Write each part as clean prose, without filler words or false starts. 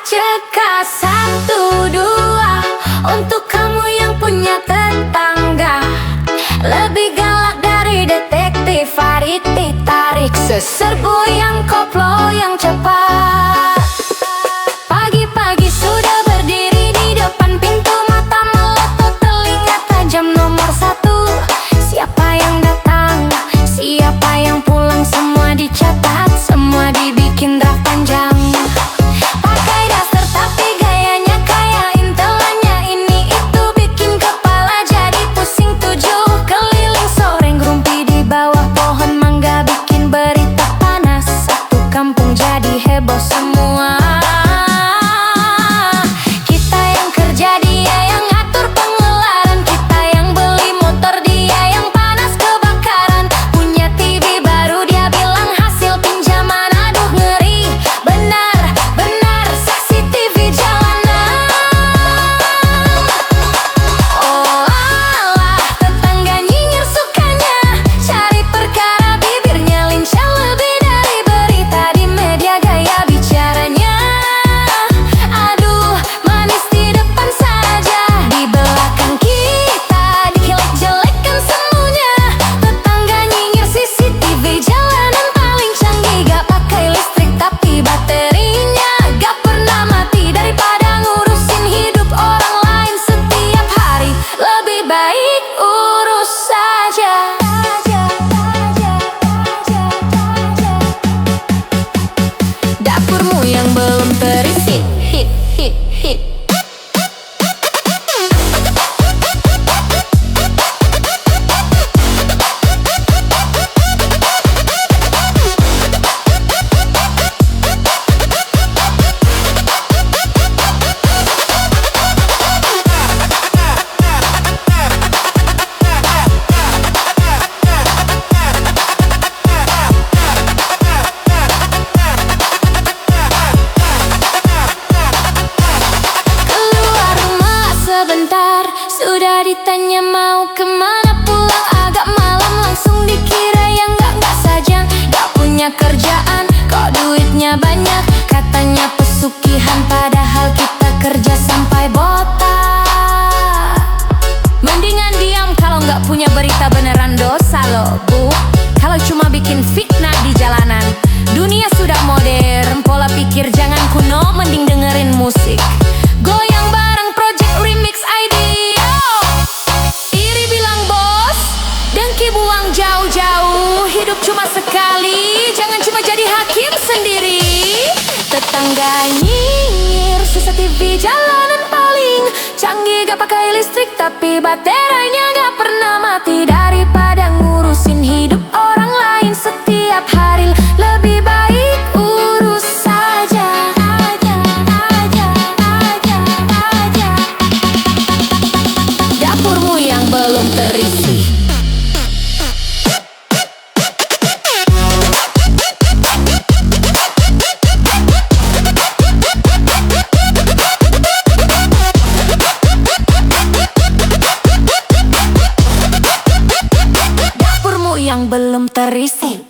cekak satu dua untuk kamu yang punya tetangga. Lebih galak dari detektif Farid ditarik seserbu yang koplo yang cepat. Pagi-pagi sudah berdiri di depan pintu, mata melotot, telinga tajam nomor satu. Siapa yang datang, siapa yang pulang, semua dicatat, semua dibikin draft panjang. Pakai daster tapi gayanya kayak intelannya, ini itu bikin kepala jadi pusing. 7 keliling sore ngerumpi di bawah pohon mangga, bikin berita panas, satu kampung jadi heboh semua. Kita yang kerja, dia yang ngatur pengeluaran, kita yang beli motor, dia yang panas kebakaran. Punya TV baru, dia bilang hasil pinjaman. Aduh ngeri, benar-benar saksi TV jalanan. Oh alah, tetangga nyinyir sukanya, cari perkara, bibirnya lincah lebih dari berita di media, gaya bicaranya. Aduh manis di depan saja, di belakang kita dijelek-jelekan semuanya. Tetangga nyinyir CCTV jalanan paling canggih, gak pakai listrik tapi baterinya gak pernah mati. Daripada ngurusin hidup orang lain setiap hari, lebih baik urus saja. Dapurmu yang belum terisi, hit, hit, hit. Keluar rumah sebentar, sudah ditanya mau kemana, pulang agak malam, langsung dikira yang enggak saja. Gak punya kerjaan, kok duitnya banyak, katanya pesugihan, padahal kita kerja sampai botak. Mendingan diam kalau nggak punya berita, beneran dosa loh bu, kalau cuma bikin fitnah di jalanan. Dunia sudah modern, pola pikir jangan kuno, mending dengerin musik. Goyang bareng Project Remix ID. Iri bilang bos, dengki buang jauh-jauh, hidup cuma sekali, jangan cuma jadi hakim sendiri. Tetangga nyinyir, CCTV jalanan paling canggih, gak pakai listrik tapi baterainya gak pernah mati. Daripada ngurusin hidup orang lain setiap hari, lebih baik urus saja. Dapurmu yang belum terisi. Dapurmu yang belum terisi.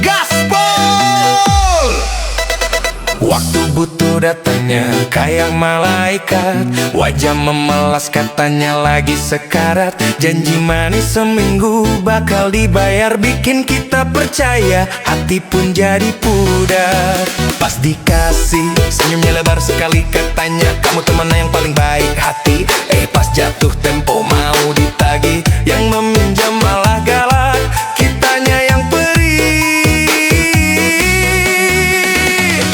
Gaspol! Waktu butuh datangnya kayak malaikat, wajah memelas katanya lagi sekarat. Janji manis seminggu bakal dibayar, bikin kita percaya, hati pun jadi pudar. Pas dikasih senyumnya lebar sekali, katanya kamu teman yang paling baik hati. Pas jatuh tempo mau ditagih, yang meminjam malah galak, kitanya yang perih.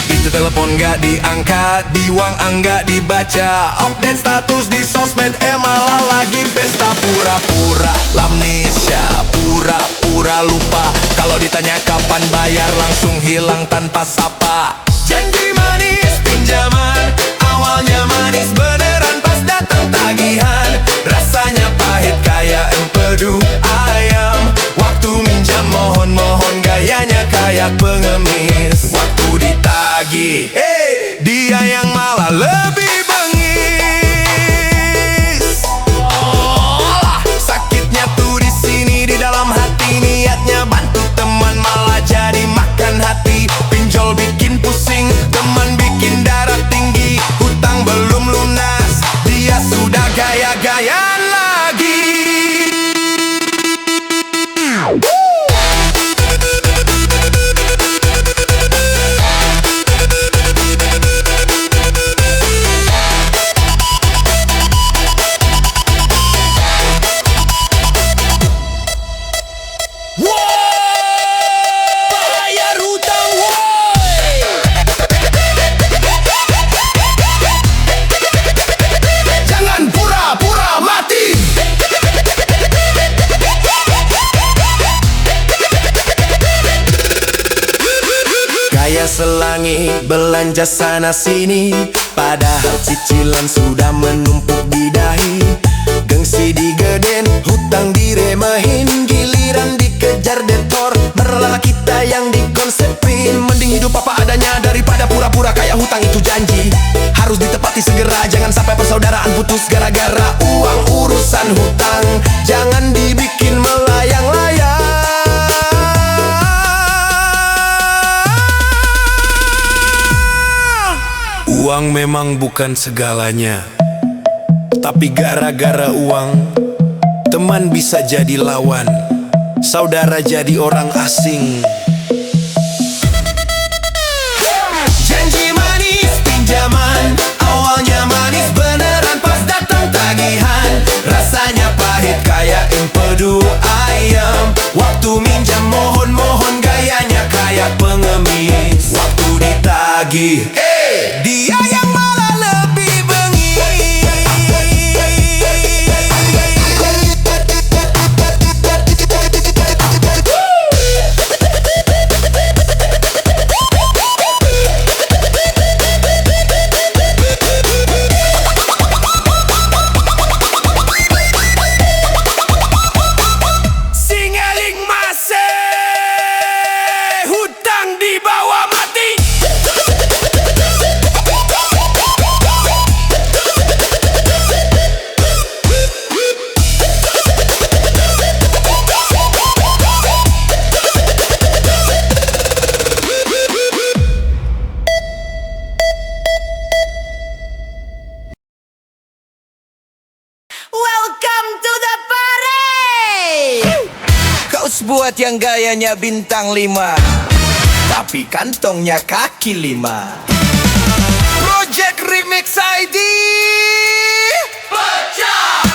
Itu telepon gak diangkat, di uang enggak dibaca, update status di sosmed malah lagi pesta. Pura-pura amnesia, pura-pura lupa, kalau ditanya kapan bayar langsung hilang tanpa sapa. Janji manis pinjaman, awalnya manis beneran, pas datang tagihan rasanya pahit kayak empedu ayam. Waktu minjam mohon-mohon kayak pengemis. Waktu ditagih, dia yang malah lebih bengis. Sakitnya tuh di sini, di dalam hati. Niatnya bantu teman malah jadi makan hati. Pinjol bikin pusing, teman bikin darah tinggi. Hutang belum lunas, dia sudah gaya-gayaan lagi. Selangi belanja sana sini, padahal cicilan sudah menumpuk di dahi. Gengsi digedein, hutang diremehin, giliran dikejar detor, merela kita yang dikonsepin. Mending hidup apa adanya daripada pura-pura kayak hutang itu janji. Harus ditepati segera, jangan sampai persaudaraan putus gara-gara uang. Urusan hutang jangan dibikin melayang-layang. Uang memang bukan segalanya, tapi gara-gara uang, teman bisa jadi lawan, saudara jadi orang asing. Janji manis pinjaman, awalnya manis beneran, pas datang tagihan rasanya pahit kayak empedu ayam. Waktu minjam mohon-mohon, gayanya kayak pengemis. Waktu ditagih, dia yang malah lebih bengis. Singeling masih hutang di bawah mati. Welcome to the party. Kaos buat yang gayanya bintang 5, tapi kantongnya kaki 5. Project Remix ID pecah.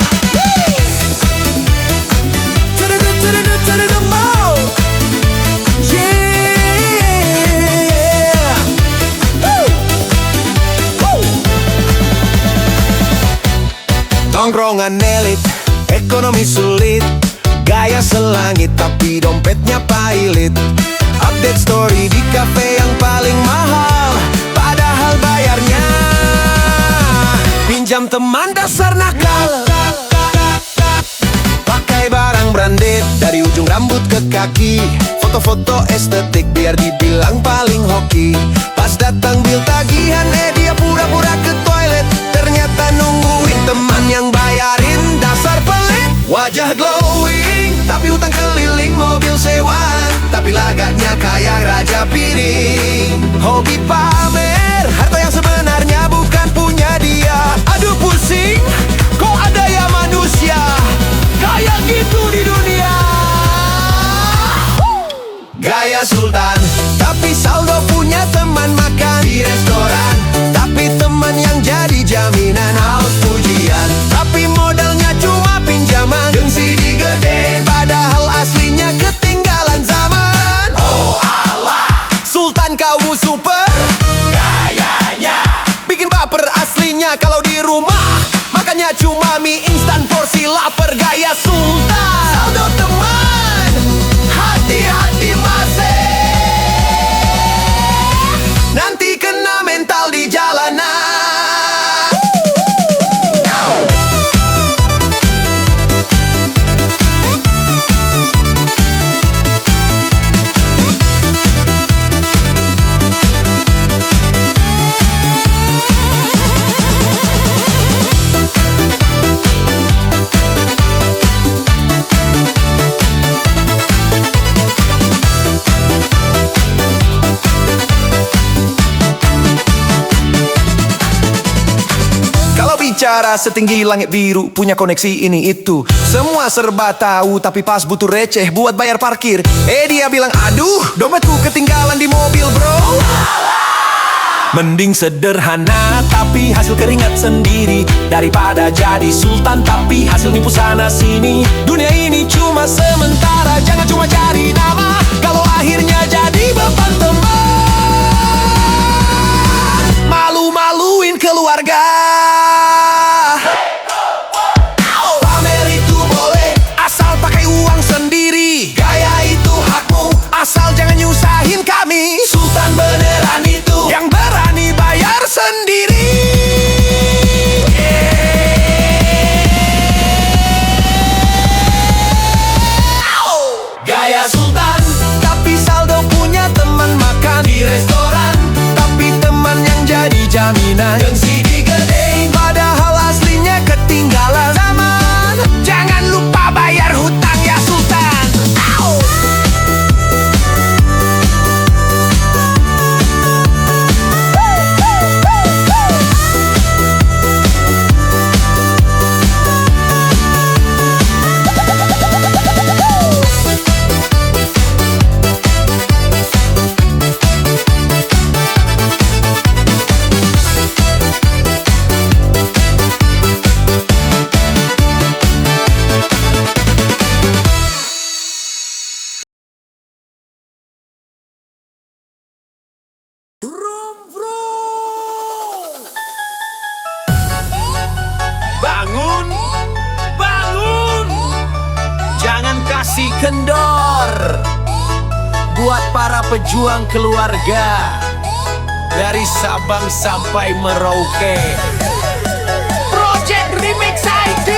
Tongkrongan elit, ekonomi sulit, gaya selangit tapi dompetnya pailit. Update story di kafe yang paling mahal, padahal bayarnya pinjam teman dasar nakal. Pakai barang branded dari ujung rambut ke kaki, foto-foto estetik biar dibilang paling hoki. Pas datang bil tagihan, dia pura-pura ke toilet, ternyata nungguin teman yang bayarin. Dasar pelit, wajah glowing tapi utang keliling, mobil sewaan tapi lagaknya kayak raja piring. Hobi pamer harta yang sebenarnya bukan punya dia. Aduh pusing, kok ada ya manusia kayak gitu di dunia. Gaya sultan tapi saldo punya teman makan di restoran, tapi teman yang jadi jaminan haus pujian. Tapi modalnya cuma pinjaman, gengsi digedein padahal aslinya ketinggalan zaman. Oh Allah, sultan kamu super gayanya, bikin baper aslinya kalau di rumah makannya cuma mie instan porsi lapar. Gaya sultan, saldo teman, hati-hati masih nanti kena mental di jalanan. bicara setinggi langit biru, punya koneksi ini itu. Semua serba tahu, tapi pas butuh receh buat bayar parkir, dia bilang, aduh, dompetku ketinggalan di mobil bro. Mending sederhana tapi hasil keringat sendiri, daripada jadi sultan tapi hasil nipu sana sini. Dunia ini cuma sementara, jangan cuma cari nama kalau akhirnya jadi beban teman. Malu-maluin keluarga. Pamer itu boleh, asal pakai uang sendiri. Gaya itu hakmu, asal jangan nyusahin kami. Sultan beneran itu yang berani bayar sendiri. Gaya sultan, tapi saldo punya teman makan di restoran, tapi teman yang jadi jaminan gengsi digedein, padahal aslinya ketinggalan zaman. Jangan lupa bayar hutang ya sultan. Bangun, bangun, jangan kasih kendor buat para pejuang keluarga dari Sabang sampai Merauke. Project Remix ID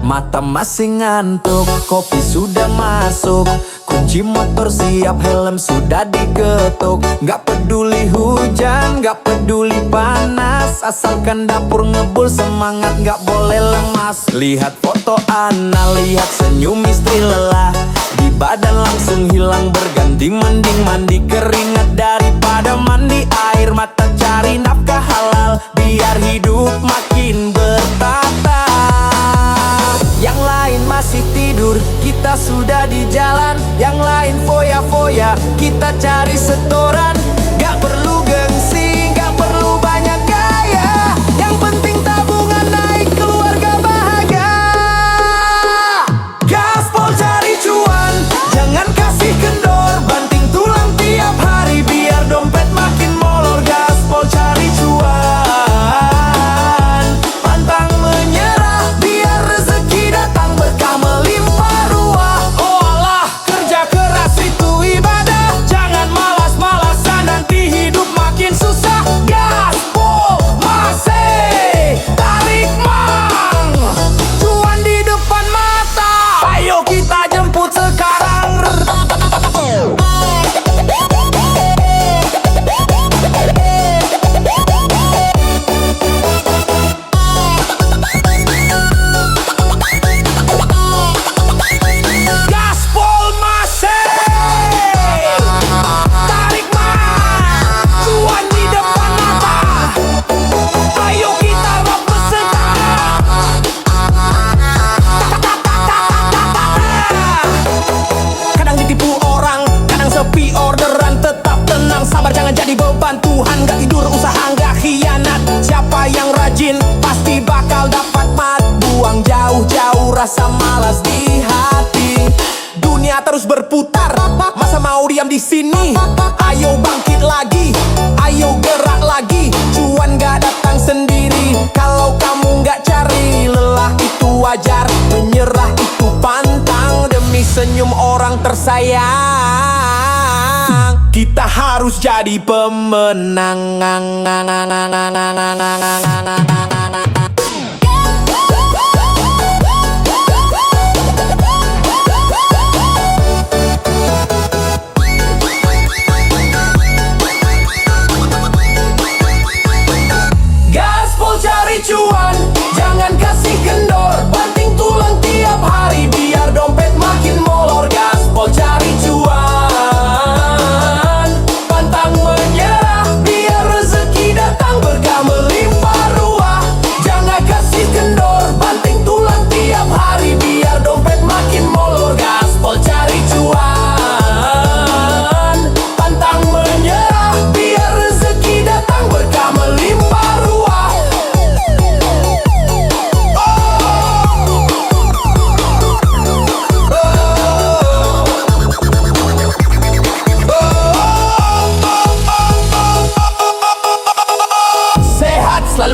mata masih ngantuk, kopi sudah masuk, kunci motor siap, helm sudah digetuk. Gak peduli hujan, gak peduli panas, asalkan dapur ngebul, semangat gak boleh lemas. Lihat foto Ana, lihat senyum istri lelah, di badan langsung hilang berganti. Mending mandi keringat daripada mandi air mata, cari nafkah halal biar hidup makin bertata. Yang lain masih tidur, kita sudah di jalan. Yang lain foya-foya, kita cari setoran. Gak perlu gengsi, gak perlu banyak gaya, yang penting tabungan naik, keluarga bahagia. Gaspol cari cuan, jangan kasih kendor, banting tulang tiap hari biar dompet makin molor. Gaspol cari cuan, pantang menyerah biar rezeki datang berkah melimpah ruah. Oh Allah, kerja keras itu ibadah, jangan malas-malasan nanti hidup makin susah. Gaspol masih tarik mang, cuan di depan mata, ayo kita jemput sekarang. Gaspol masih tarik mang, cuan di depan mata, ayo kita rapet sekarang. Kadang ditipu orang, kadang sepi orderan, tetap tenang, sabar jangan jadi beban. Tuhan gak tidur, usaha gak khianat, siapa yang rajin pasti bakal dapat mat. Buang jauh-jauh rasa malas di hati, dunia terus berputar, masa mau diam di sini? Ayo bangkit lagi, ayo gerak lagi, cuan gak datang sendiri. Kalau kamu gak cari, lelah itu wajar, menyerah itu pantang demi senyum orang tersayang. Kita harus jadi pemenang. Gaspol cari cuan, jangan kasih kendor, banting tulang tiap hari biar dompet makin molor. Gaspol cari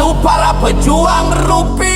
Lalu para pejuang rupiah